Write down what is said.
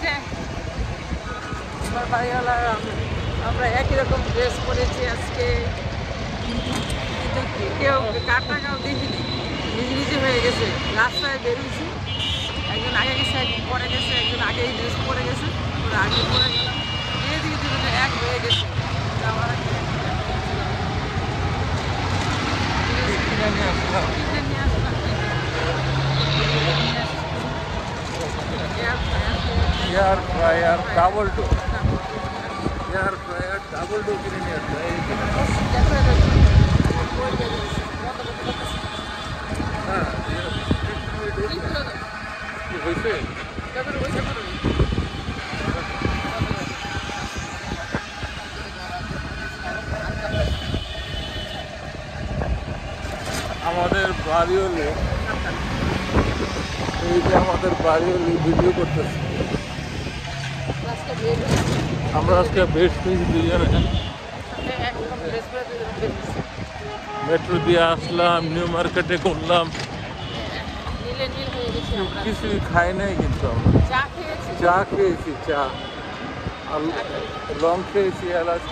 যে আমার বাড়িওয়ালা আমরা একই রকম ড্রেস পরেছি আজকে, কিন্তু কেউ কার টাকাও দেখিনি, নিজে নিজে হয়ে গেছে। রাস্তায় বেরিয়েছি, একজন আগে গেছে, একজন পরে গেছে, একজন আগে এই ড্রেস পরে গেছে, ওরা আগে পরে গেল, ধীরে ধীরে ধীরে এক হয়ে গেছে। যাওয়ার আগে নিয়ে আসলাম air fryer double door, air fryer double door কিনে নিয়ে আসলাম। হ্যাঁ হয়েছে। আমাদের বাড়ি হলে এই যে আমাদের বাড়ি হলে ভিডিও করতেছি আমরা আজকে বেশ পেয়েছি দুজনে। মেট্রো দিয়ে আসলাম, নিউ মার্কেটে করলাম, কিছুই খাই নাই কিন্তু আমরা চা খেয়েছি, চা আর লং খেয়েছি, এলাচ।